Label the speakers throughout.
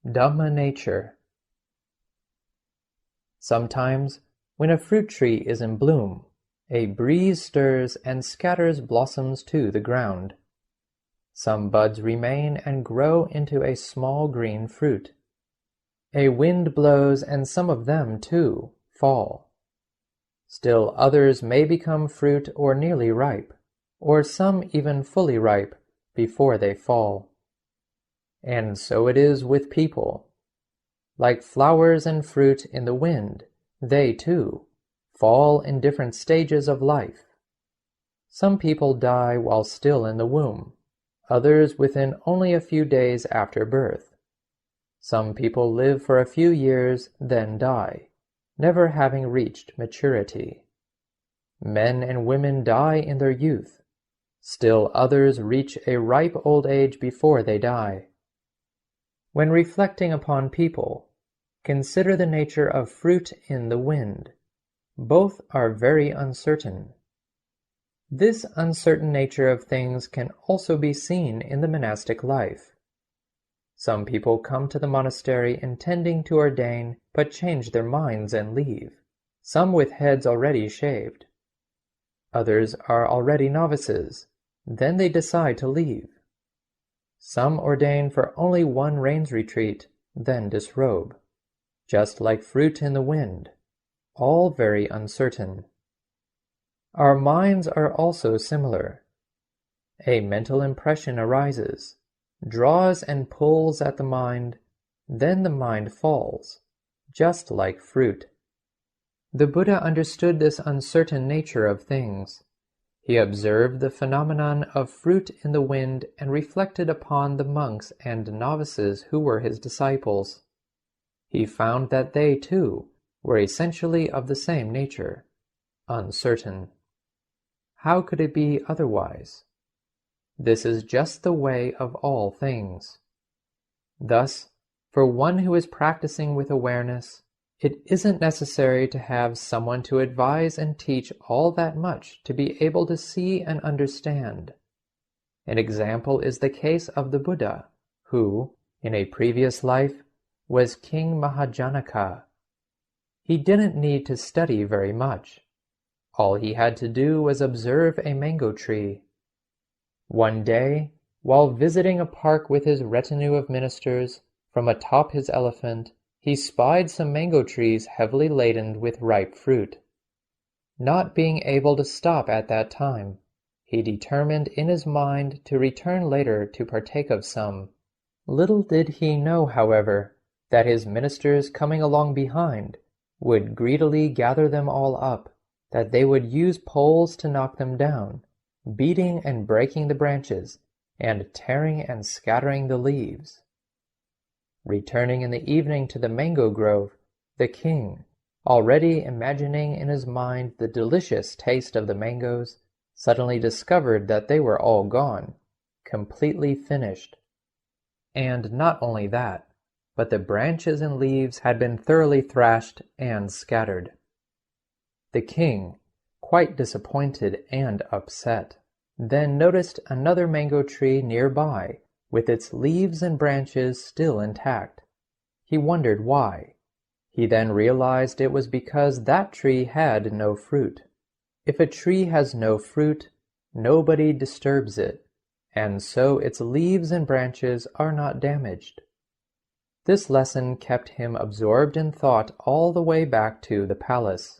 Speaker 1: Dhamma nature. Sometimes, when a fruit tree is in bloom, a breeze stirs and scatters blossoms to the ground. Some buds remain and grow into a small green fruit. A wind blows and some of them, too, fall. Still others may become fruit or nearly ripe, or some even fully ripe, before they fall. And so it is with people. Like flowers and fruit in the wind, they, too, fall in different stages of life. Some people die while still in the womb, others within only a few days after birth. Some people live for a few years, then die, never having reached maturity. Men and women die in their youth. Still others reach a ripe old age before they die. When reflecting upon people, consider the nature of fruit in the wind. Both are very uncertain. This uncertain nature of things can also be seen in the monastic life. Some people come to the monastery intending to ordain, but change their minds and leave, some with heads already shaved. Others are already novices, then they decide to leave. Some ordain for only one rains retreat, then disrobe. Just like fruit in the wind, all very uncertain. Our minds are also similar. A mental impression arises, draws and pulls at the mind, then the mind falls, just like fruit. The Buddha understood this uncertain nature of things. He observed the phenomenon of fruit in the wind and reflected upon the monks and novices who were his disciples. He found that they, too, were essentially of the same nature, uncertain. How could it be otherwise? This is just the way of all things. Thus, for one who is practicing with awareness, it isn't necessary to have someone to advise and teach all that much to be able to see and understand. An example is the case of the Buddha, who, in a previous life, was King Mahajanaka. He didn't need to study very much. All he had to do was observe a mango tree. One day, while visiting a park with his retinue of ministers, from atop his elephant, he spied some mango trees heavily laden with ripe fruit. Not being able to stop at that time, he determined in his mind to return later to partake of some. Little did he know, however, that his ministers coming along behind would greedily gather them all up, that they would use poles to knock them down, beating and breaking the branches, and tearing and scattering the leaves. Returning in the evening to the mango grove, the king, already imagining in his mind the delicious taste of the mangoes, suddenly discovered that they were all gone, completely finished. And not only that, but the branches and leaves had been thoroughly thrashed and scattered. The king, quite disappointed and upset, then noticed another mango tree nearby, with its leaves and branches still intact. He wondered why. He then realized it was because that tree had no fruit. If a tree has no fruit, nobody disturbs it, and so its leaves and branches are not damaged. This lesson kept him absorbed in thought all the way back to the palace.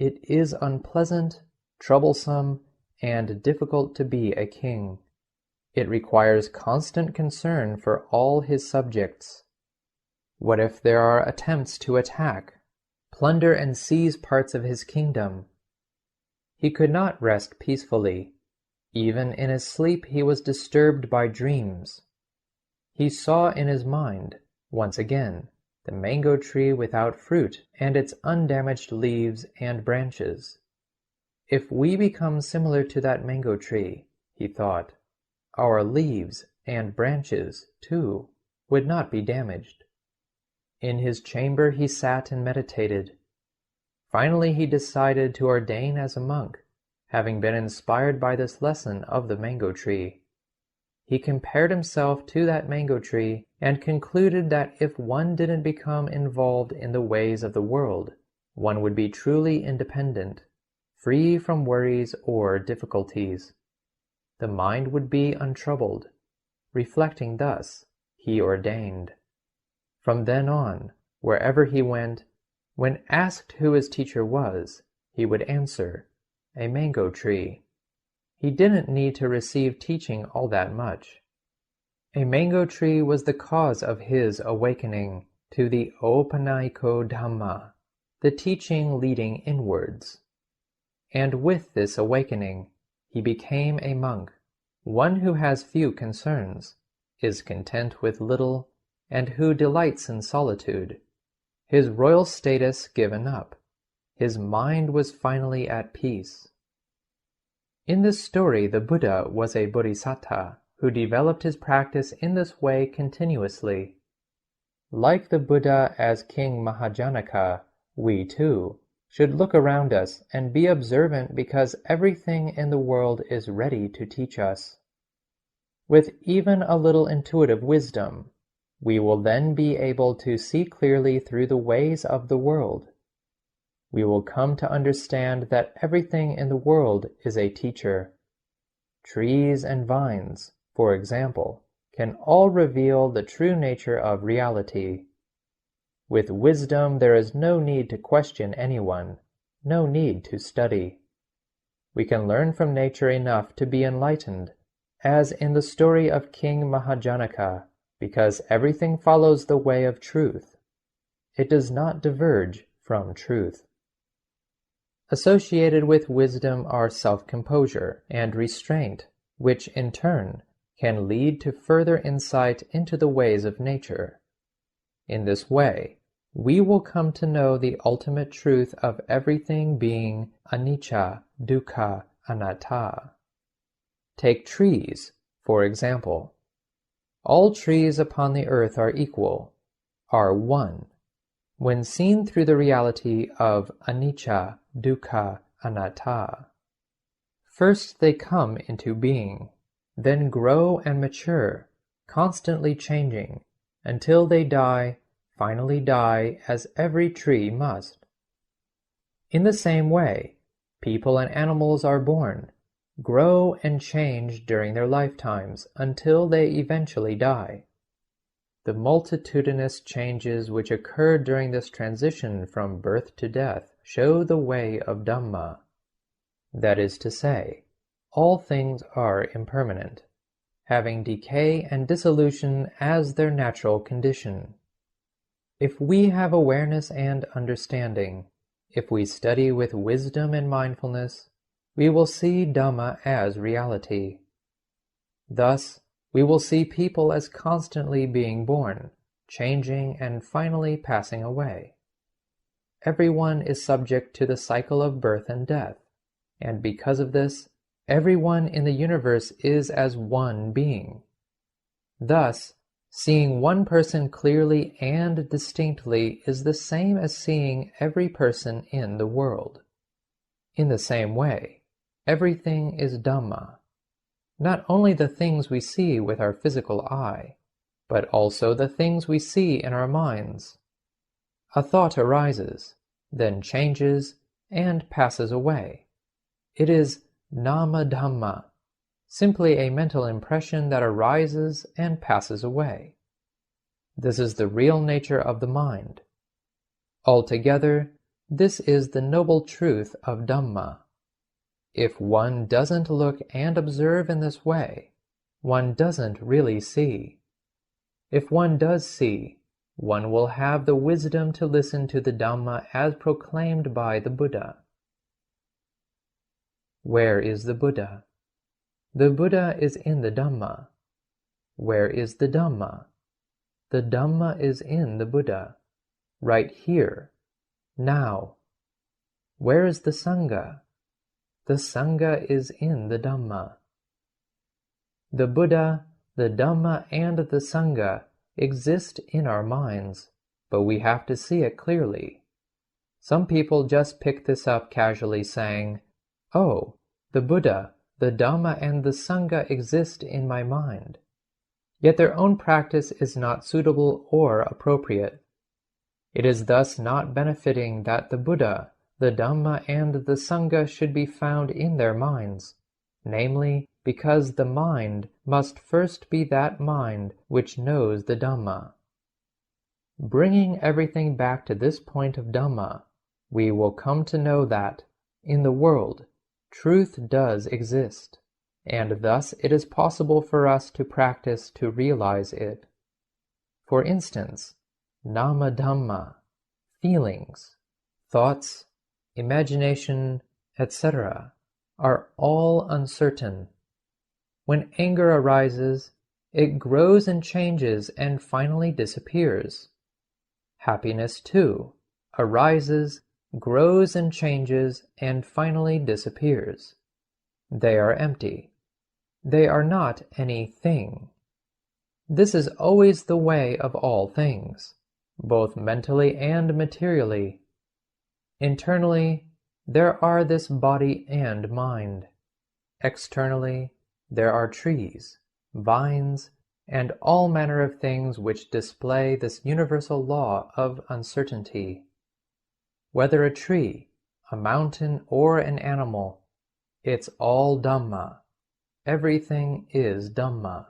Speaker 1: It is unpleasant, troublesome, and difficult to be a king. It requires constant concern for all his subjects. What if there are attempts to attack, plunder and seize parts of his kingdom? He could not rest peacefully. Even in his sleep he was disturbed by dreams. He saw in his mind, once again, the mango tree without fruit and its undamaged leaves and branches. If we become similar to that mango tree, he thought, our leaves and branches, too, would not be damaged. In his chamber he sat and meditated. Finally he decided to ordain as a monk, having been inspired by this lesson of the mango tree. he compared himself to that mango tree and concluded that if one didn't become involved in the ways of the world, one would be truly independent, free from worries or difficulties. The mind would be untroubled. Reflecting thus, he ordained. From then on, wherever he went, when asked who his teacher was, he would answer, "A mango tree." He didn't need to receive teaching all that much. A mango tree was the cause of his awakening to the Opanaiko Dhamma, the teaching leading inwards. And with this awakening, he became a monk, one who has few concerns, is content with little, and who delights in solitude. His royal status given up, his mind was finally at peace. In this story, the Buddha was a bodhisattva who developed his practice in this way continuously. Like the Buddha as King Mahajanaka, we too should look around us and be observant because everything in the world is ready to teach us. With even a little intuitive wisdom, we will then be able to see clearly through the ways of the world. We will come to understand that everything in the world is a teacher. Trees and vines, for example, can all reveal the true nature of reality. With wisdom there is no need to question anyone, no need to study. We can learn from nature enough to be enlightened, as in the story of King Mahajanaka, because everything follows the way of truth. It does not diverge from truth. Associated with wisdom are self-composure and restraint, which in turn can lead to further insight into the ways of nature. In this way, we will come to know the ultimate truth of everything being anicca, dukkha, anatta. Take trees, for example. All trees upon the earth are equal, are one, when seen through the reality of anicca, dukkha, anatta. First they come into being, then grow and mature, constantly changing, until they die, finally die as every tree must. In the same way, people and animals are born, grow and change during their lifetimes until they eventually die. The multitudinous changes which occur during this transition from birth to death show the way of Dhamma. That is to say, all things are impermanent, having decay and dissolution as their natural condition. If we have awareness and understanding, if we study with wisdom and mindfulness, we will see Dhamma as reality. Thus, we will see people as constantly being born, changing, and finally passing away. Everyone is subject to the cycle of birth and death, and because of this, everyone in the universe is as one being. Thus, seeing one person clearly and distinctly is the same as seeing every person in the world. In the same way, everything is Dhamma. Not only the things we see with our physical eye, but also the things we see in our minds. A thought arises, then changes, and passes away. It is nama dhamma, simply a mental impression that arises and passes away. This is the real nature of the mind. Altogether, this is the noble truth of Dhamma. If one doesn't look and observe in this way, one doesn't really see. If one does see, one will have the wisdom to listen to the Dhamma as proclaimed by the Buddha. Where is the Buddha? The Buddha is in the Dhamma. Where is the Dhamma? The Dhamma is in the Buddha, right here, now. Where is the Sangha? The Sangha is in the Dhamma. The Buddha, the Dhamma, and the Sangha exist in our minds, but we have to see it clearly. Some people just pick this up casually saying, "Oh, the Buddha, the Dhamma and the Sangha exist in my mind, yet their own practice is not suitable or appropriate. It is thus not benefiting that the Buddha, the Dhamma, and the Sangha should be found in their minds, namely, because the mind must first be that mind which knows the Dhamma. Bringing everything back to this point of Dhamma, we will come to know that, in the world, truth does exist, and thus it is possible for us to practice to realize it. For instance, nama Dhamma, feelings, thoughts, imagination, etc., are all uncertain. When anger arises, it grows and changes and finally disappears. Happiness, too, arises, grows and changes, and finally disappears. They are empty. They are not any thing. This is always the way of all things, both mentally and materially. Internally, there are this body and mind. Externally, there are trees, vines, and all manner of things which display this universal law of uncertainty. Whether a tree, a mountain, or an animal, it's all Dhamma. Everything is Dhamma.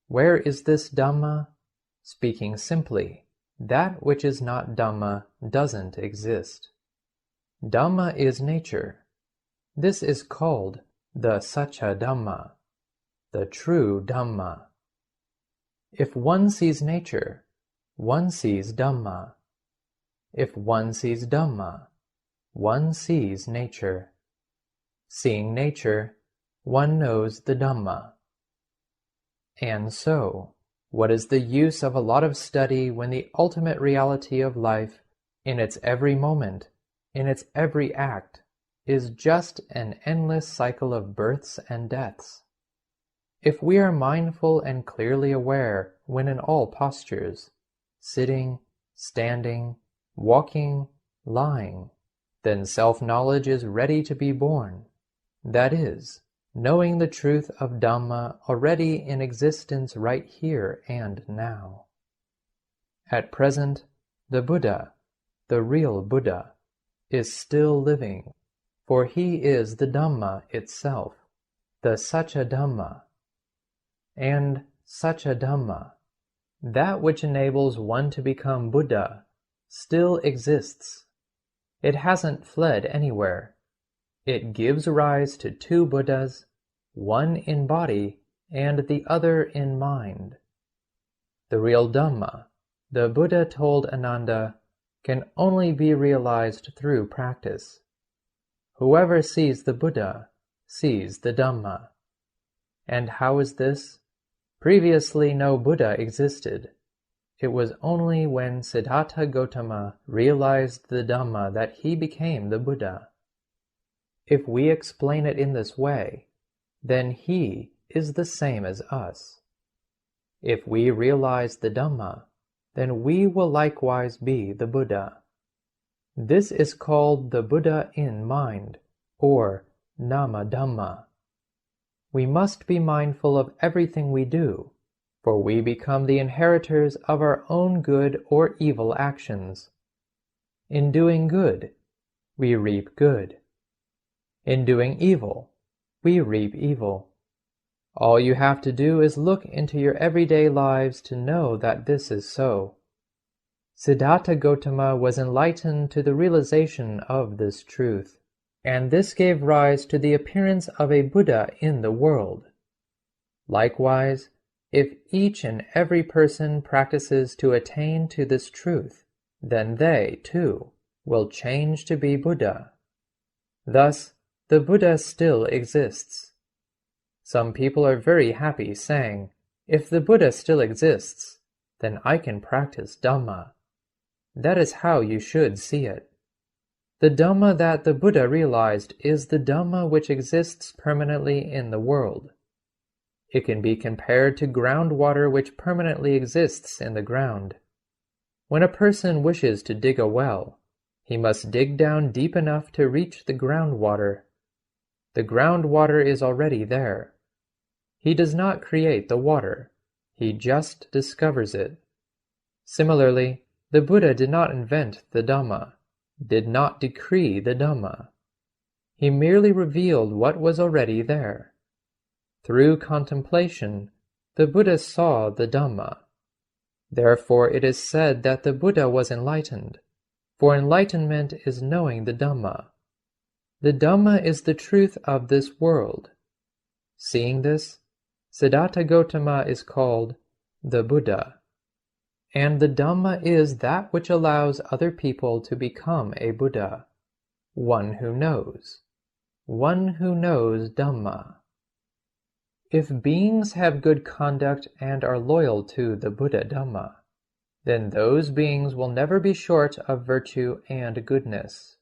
Speaker 1: Where is this Dhamma? Speaking simply, that which is not Dhamma doesn't exist. Dhamma is nature. This is called the Sacha Dhamma, the true Dhamma. If one sees nature, one sees Dhamma. If one sees Dhamma, one sees nature. Seeing nature, one knows the Dhamma. And so, what is the use of a lot of study when the ultimate reality of life, in its every moment, in its every act, is just an endless cycle of births and deaths? If we are mindful and clearly aware when in all postures, sitting, standing, walking, lying, then self-knowledge is ready to be born. That is, knowing the truth of Dhamma already in existence right here and now. At present, the Buddha, the real Buddha, is still living, for he is the Dhamma itself, the Sacha Dhamma. And Sacha Dhamma, that which enables one to become Buddha, still exists. It hasn't fled anywhere. It gives rise to two Buddhas, one in body and the other in mind. The real Dhamma, the Buddha told Ananda, can only be realized through practice. Whoever sees the Buddha sees the Dhamma. And how is this? Previously no Buddha existed. It was only when Siddhartha Gautama realized the Dhamma that he became the Buddha. If we explain it in this way, then he is the same as us. If we realize the Dhamma, then we will likewise be the Buddha. This is called the Buddha in mind, or Nama Dhamma. We must be mindful of everything we do, for we become the inheritors of our own good or evil actions. In doing good, we reap good. In doing evil, we reap evil. All you have to do is look into your everyday lives to know that this is so. Siddhartha Gautama was enlightened to the realization of this truth, and this gave rise to the appearance of a Buddha in the world. Likewise, if each and every person practices to attain to this truth, then they, too, will change to be Buddha. Thus, the Buddha still exists. Some people are very happy saying, if the Buddha still exists, then I can practice Dhamma. That is how you should see it. The Dhamma that the Buddha realized is the Dhamma which exists permanently in the world. It can be compared to groundwater which permanently exists in the ground. When a person wishes to dig a well, he must dig down deep enough to reach the groundwater. The groundwater is already there. He does not create the water. He just discovers it. Similarly, the Buddha did not invent the Dhamma, did not decree the Dhamma. He merely revealed what was already there. Through contemplation, the Buddha saw the Dhamma. Therefore it is said that the Buddha was enlightened, for enlightenment is knowing the Dhamma. The Dhamma is the truth of this world. Seeing this, Siddhartha Gautama is called the Buddha. And the Dhamma is that which allows other people to become a Buddha, one who knows Dhamma. If beings have good conduct and are loyal to the Buddha Dhamma, then those beings will never be short of virtue and goodness.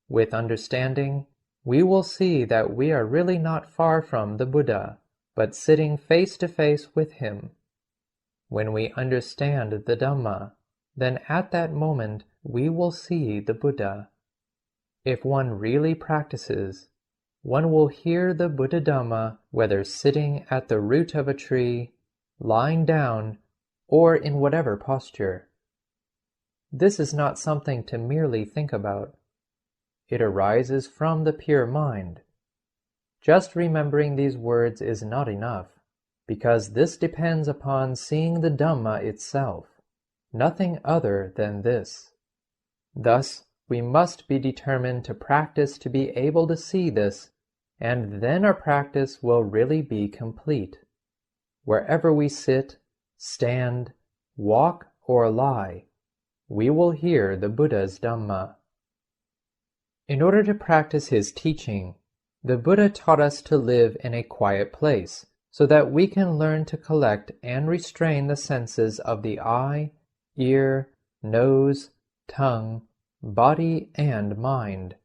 Speaker 1: With understanding, we will see that we are really not far from the Buddha, but sitting face to face with him. When we understand the Dhamma, then at that moment we will see the Buddha. If one really practices, one will hear the Buddha Dhamma whether sitting at the root of a tree, lying down, or in whatever posture. This is not something to merely think about. It arises from the pure mind. Just remembering these words is not enough, because this depends upon seeing the Dhamma itself, nothing other than this. Thus, we must be determined to practice to be able to see this, and then our practice will really be complete. Wherever we sit, stand, walk, or lie, we will hear the Buddha's Dhamma. In order to practice his teaching, the Buddha taught us to live in a quiet place, so that we can learn to collect and restrain the senses of the eye, ear, nose, tongue, body, and mind.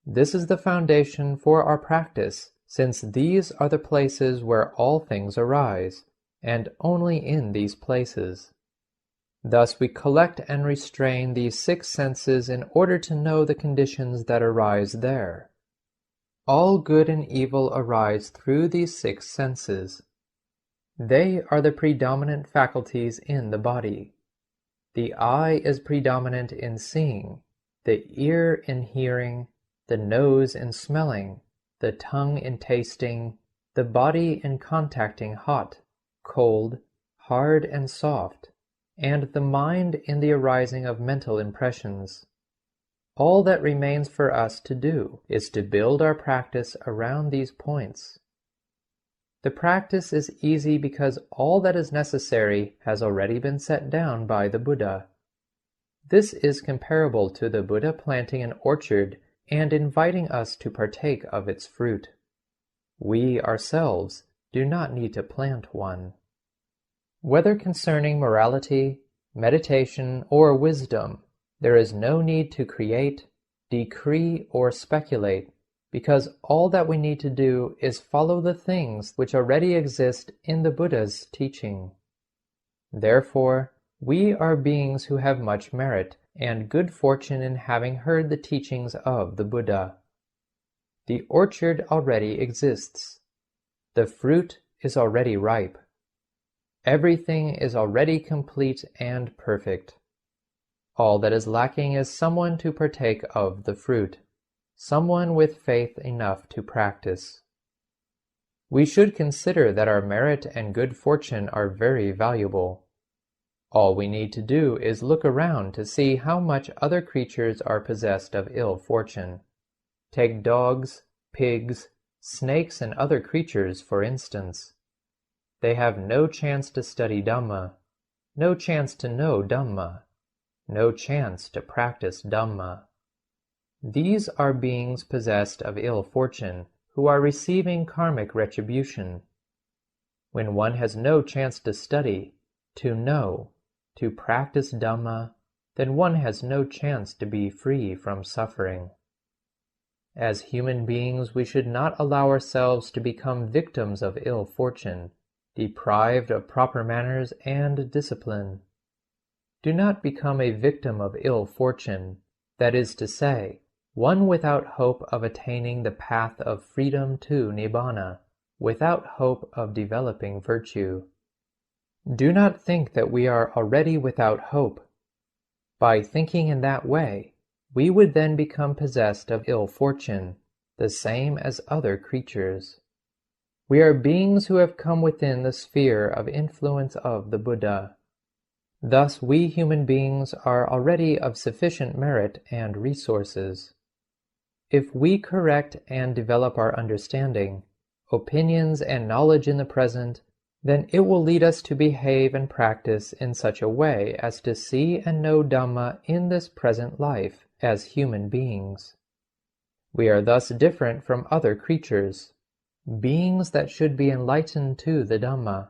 Speaker 1: This is the foundation for our practice, since these are the places where all things arise, and only in these places. Thus we collect and restrain these 6 senses in order to know the conditions that arise there. All good and evil arise through these 6 senses. They are the predominant faculties in the body. The eye is predominant in seeing, the ear in hearing, the nose in smelling, the tongue in tasting, the body in contacting hot, cold, hard, and soft, and the mind in the arising of mental impressions. All that remains for us to do is to build our practice around these points. The practice is easy because all that is necessary has already been set down by the Buddha. This is comparable to the Buddha planting an orchard and inviting us to partake of its fruit. We ourselves do not need to plant one. Whether concerning morality, meditation, or wisdom, there is no need to create, decree, or speculate, because all that we need to do is follow the things which already exist in the Buddha's teaching. Therefore, we are beings who have much merit and good fortune in having heard the teachings of the Buddha. The orchard already exists. The fruit is already ripe. Everything is already complete and perfect. All that is lacking is someone to partake of the fruit, someone with faith enough to practice. We should consider that our merit and good fortune are very valuable. All we need to do is look around to see how much other creatures are possessed of ill fortune. Take dogs, pigs, snakes, and other creatures, for instance. They have no chance to study Dhamma, no chance to know Dhamma, no chance to practice Dhamma. These are beings possessed of ill fortune, who are receiving karmic retribution. When one has no chance to study, to know, to practice Dhamma, then one has no chance to be free from suffering. As human beings, we should not allow ourselves to become victims of ill fortune, deprived of proper manners and discipline. Do not become a victim of ill fortune, that is to say, one without hope of attaining the path of freedom to Nibbana, without hope of developing virtue. Do not think that we are already without hope. By thinking in that way, we would then become possessed of ill fortune, the same as other creatures. We are beings who have come within the sphere of influence of the Buddha. Thus we human beings are already of sufficient merit and resources. If we correct and develop our understanding, opinions and knowledge in the present, then it will lead us to behave and practice in such a way as to see and know Dhamma in this present life as human beings. We are thus different from other creatures, beings that should be enlightened to the Dhamma.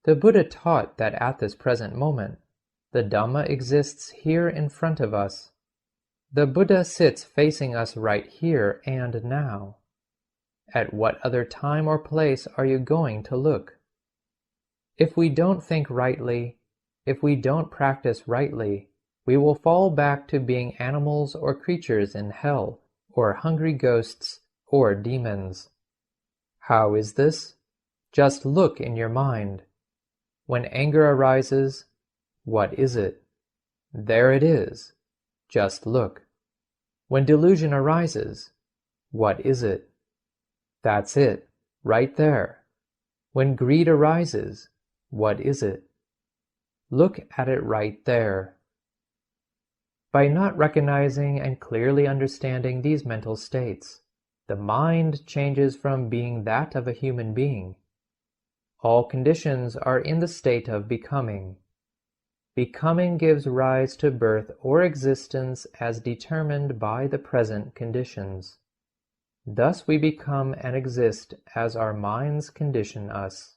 Speaker 1: The Buddha taught that at this present moment, the Dhamma exists here in front of us. The Buddha sits facing us right here and now. At what other time or place are you going to look? If we don't think rightly, if we don't practice rightly, we will fall back to being animals or creatures in hell, or hungry ghosts, or demons. How is this? Just look in your mind. When anger arises, what is it? There it is. Just look. When delusion arises, what is it? That's it, right there. When greed arises, what is it? Look at it right there. By not recognizing and clearly understanding these mental states, the mind changes from being that of a human being. All conditions are in the state of becoming. Becoming gives rise to birth or existence as determined by the present conditions. Thus we become and exist as our minds condition us.